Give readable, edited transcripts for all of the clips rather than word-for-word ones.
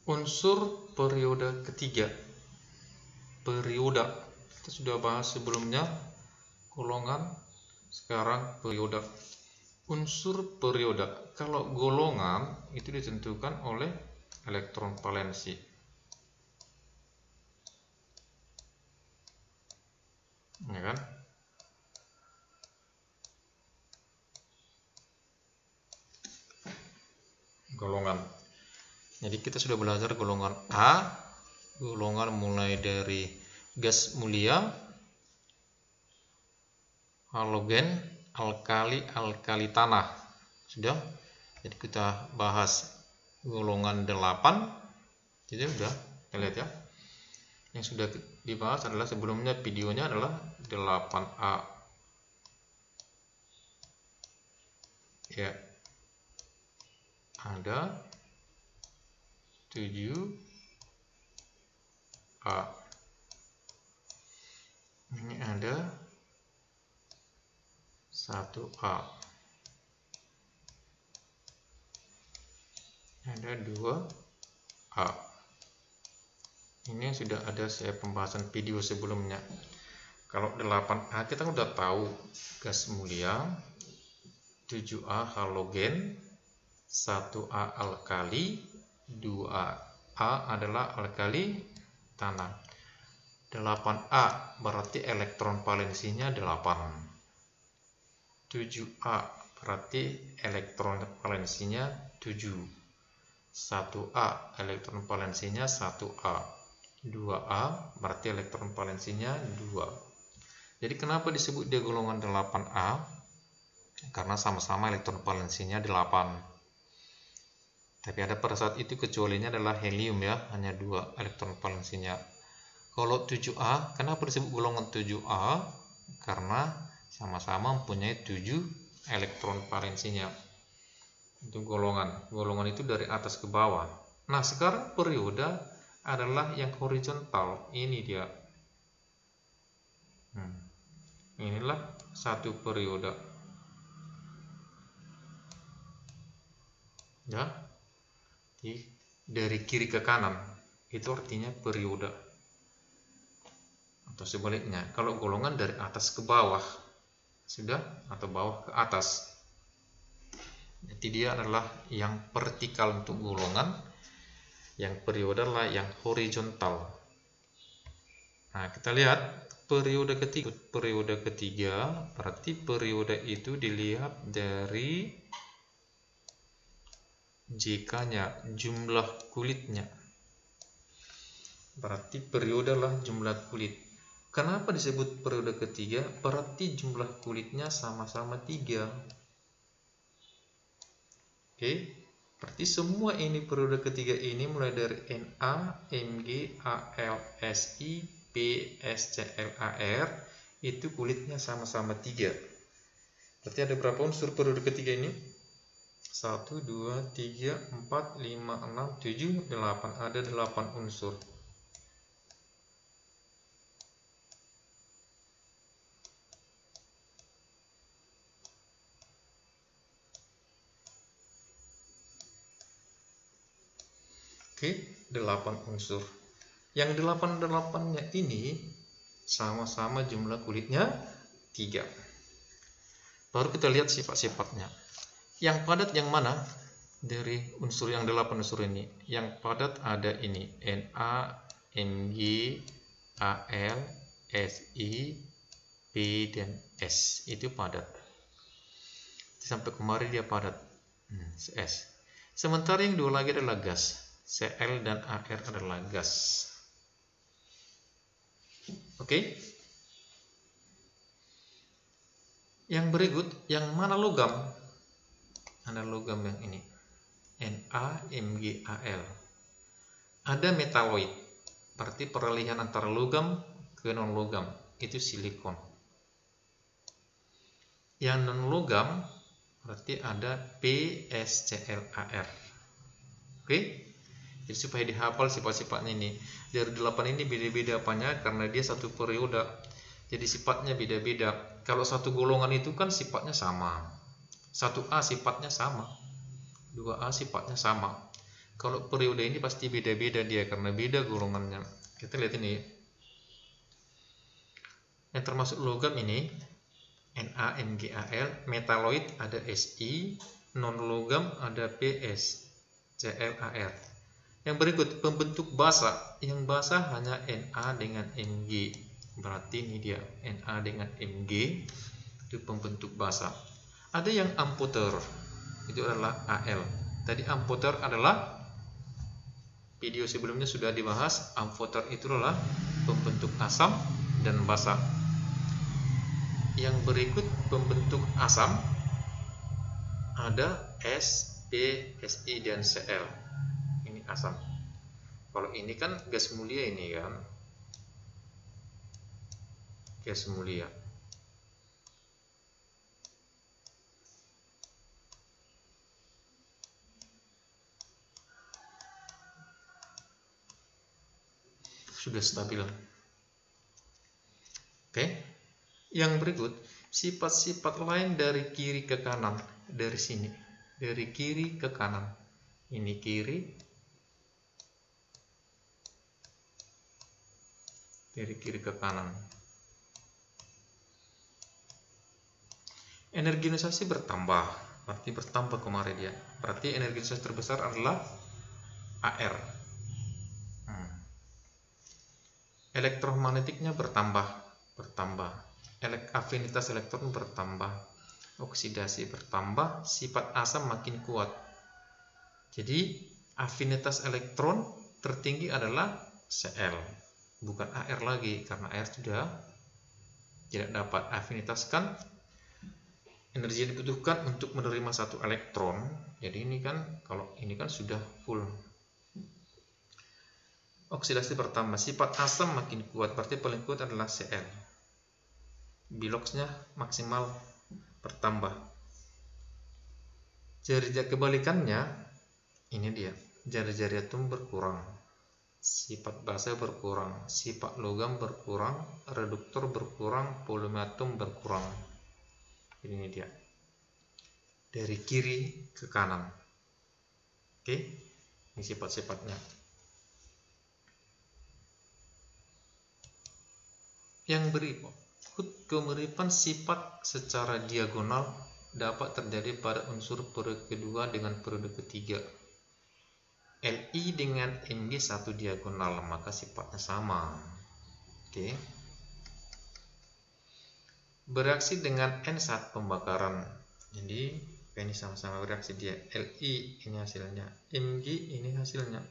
Unsur periode ketiga. Periode. Kita sudah bahas sebelumnya golongan, sekarang periode. Unsur periode. Kalau golongan itu ditentukan oleh elektron valensi. Ya kan? Golongan. Jadi kita sudah belajar golongan A, golongan mulai dari gas mulia, halogen, alkali tanah. Sudah. Jadi kita bahas golongan 8. Jadi sudah, kita lihat ya. Yang sudah dibahas adalah sebelumnya, videonya adalah 8A. Ya. Ada 7A. Ini ada 1A. Ada 2A. Ini sudah ada saya pembahasan video sebelumnya. Kalau 8A kita udah tahu gas mulia, 7A halogen, 1A alkali, 2A adalah alkali tanah. 8A berarti elektron valensinya 8. 7A berarti elektron valensinya 7. 1A elektron valensinya 1A. 2A berarti elektron valensinya 2. Jadi kenapa disebut dia golongan 8A? Karena sama-sama elektron valensinya 8. Tapi ada pada saat itu kecualinya adalah helium ya, hanya 2 elektron valensinya. Kalau 7A, kenapa disebut golongan 7A? Karena sama-sama mempunyai 7 elektron valensinya. Itu golongan. Golongan itu dari atas ke bawah. Nah, sekarang periode adalah yang horizontal. Ini dia. Inilah satu periode. Ya. Dari kiri ke kanan itu artinya periode, atau sebaliknya kalau golongan dari atas ke bawah sudah, atau bawah ke atas. Jadi dia adalah yang vertikal untuk golongan, yang periode adalah yang horizontal. Nah, kita lihat periode ketiga. Periode ketiga berarti periode itu dilihat dari JK-nya, jumlah kulitnya. Berarti periode adalah jumlah kulit. Kenapa disebut periode ketiga? Berarti jumlah kulitnya sama-sama 3. Oke, berarti semua ini periode ketiga ini mulai dari Na, Mg, Al, Si, P, SCl, Ar itu kulitnya sama-sama 3. Berarti ada berapa unsur periode ketiga ini? 1, 2, 3, 4, 5, 6, 7, 8. Ada 8 unsur. Oke, 8 unsur. Yang 8-8-nya ini sama-sama jumlah kulitnya 3. Baru kita lihat sifat-sifatnya. Yang padat yang mana dari unsur yang 8 unsur ini? Yang padat ada ini, Na, Mg, Al, Si, P, dan S. Itu padat. Sampai kemarin dia padat. S. Sementara yang dua lagi adalah gas. Cl dan Ar adalah gas. Oke. Yang berikut, yang mana logam? Ada logam yang ini, Na, Mg, Al. Ada metaloid, berarti peralihan antara logam ke non logam, itu silikon. Yang non logam berarti ada PSCl, Ar. Oke, jadi supaya dihafal sifat-sifatnya ini. Dari 8 ini beda-beda apanya, karena dia satu periode, jadi sifatnya beda-beda. Kalau satu golongan itu kan sifatnya sama. 1A sifatnya sama, 2A sifatnya sama. Kalau periode ini pasti beda-beda dia karena beda golongannya. Kita lihat ini. Yang termasuk logam ini Na, Mg, Al, metaloid ada Si, non logam ada Ps, Cl, Ar. Yang berikut pembentuk basa. Yang basa hanya Na dengan Mg. Berarti ini dia Na dengan Mg itu pembentuk basa. Ada yang amphoter, itu adalah Al. Tadi amphoter adalah video sebelumnya sudah dibahas, amphoter itu adalah pembentuk asam dan basa. Yang berikut pembentuk asam ada S, P, Si dan Cl. Ini asam. Kalau ini kan gas mulia ini kan. Gas mulia. Sudah stabil. Oke. Yang berikut sifat-sifat lain dari kiri ke kanan, dari sini, dari kiri ke kanan. Ini kiri, dari kiri ke kanan. Energi ionisasi bertambah, berarti bertambah kemarin dia. Berarti energi ionisasi terbesar adalah Ar. Elektromagnetiknya bertambah. Afinitas elektron bertambah, oksidasi bertambah, sifat asam makin kuat. Jadi afinitas elektron tertinggi adalah Cl, bukan Ar lagi, karena Ar sudah tidak dapat. Afinitas kan energi yang dibutuhkan untuk menerima satu elektron. Jadi ini kan, kalau ini kan sudah full. Oksidasi bertambah, sifat asam makin kuat, berarti paling kuat adalah Cl. Biloxnya maksimal bertambah. Jari-jari kebalikannya, ini dia, jari-jari atom berkurang, sifat basa berkurang, sifat logam berkurang, reduktor berkurang, volume atom berkurang. Ini dia, dari kiri ke kanan. Oke, ini sifat-sifatnya. Yang berikut, kemiripan sifat secara diagonal dapat terjadi pada unsur periode kedua dengan periode ketiga. Li dengan Mg satu diagonal, maka sifatnya sama. Oke. Bereaksi dengan N saat pembakaran. Jadi ini sama-sama bereaksi dia. Li ini hasilnya, Mg ini hasilnya.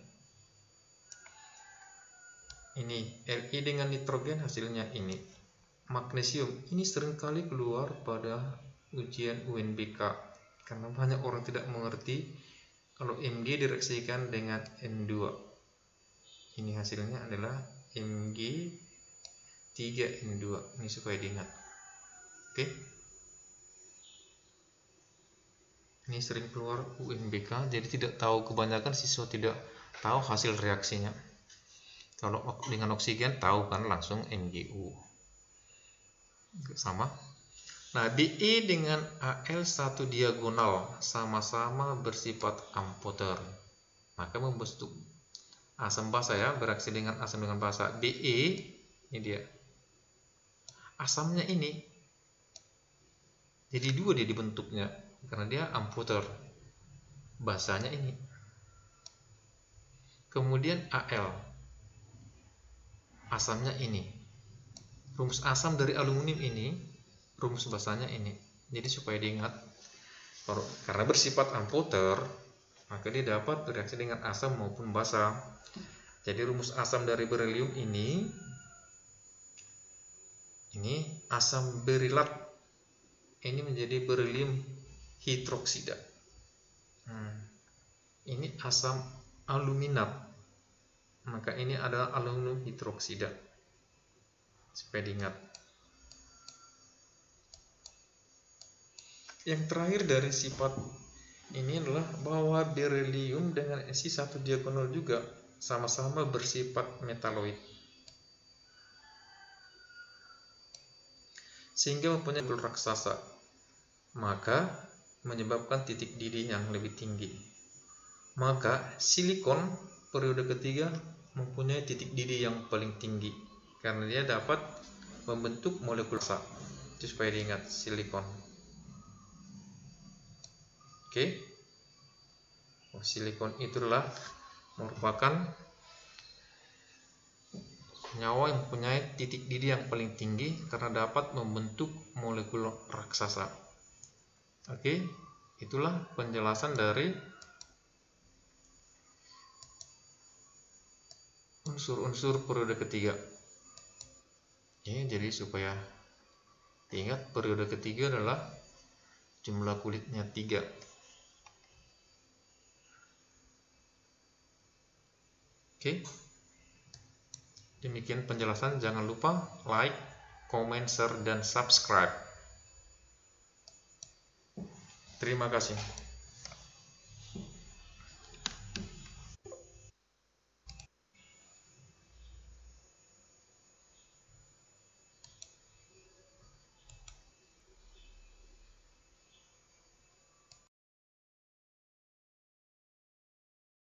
Ini Li dengan nitrogen hasilnya ini. Magnesium ini seringkali keluar pada ujian UNBK karena banyak orang tidak mengerti kalau Mg direaksikan dengan N2. Ini hasilnya adalah Mg 3N2. Ini supaya diingat. Oke. Ini sering keluar UNBK, jadi tidak tahu, kebanyakan siswa tidak tahu hasil reaksinya. Kalau dengan oksigen tahu kan langsung MgU. Sama. Nah, Bi dengan Al satu diagonal sama-sama bersifat amphoter. Maka membentuk asam basa ya, bereaksi dengan asam dengan basa. Be ini dia. Asamnya ini. Jadi dua dia dibentuknya karena dia amphoter. Basanya ini. Kemudian Al. Asamnya ini. Rumus asam dari aluminium ini, rumus basanya ini. Jadi supaya diingat, karena bersifat amphoter, maka dia dapat bereaksi dengan asam maupun basa. Jadi rumus asam dari berilium ini asam berilat, ini menjadi berilium hidroksida. Ini asam aluminat. Maka ini adalah aluminium hidroksida. Supaya diingat. Yang terakhir dari sifat ini adalah bahwa berilium dengan Si satu diagonal juga sama-sama bersifat metaloid. Sehingga mempunyai molekul raksasa. Maka menyebabkan titik didih yang lebih tinggi. Maka silikon periode ketiga mempunyai titik didih yang paling tinggi karena dia dapat membentuk molekul rasa. Itu supaya diingat, silikon. Oke. Silikon itulah merupakan senyawa yang mempunyai titik didih yang paling tinggi karena dapat membentuk molekul raksasa. Oke, itulah penjelasan dari unsur-unsur periode ketiga. Jadi supaya diingat, periode ketiga adalah jumlah kulitnya 3. Oke. Demikian penjelasan. Jangan lupa like, comment, share, dan subscribe. Terima kasih.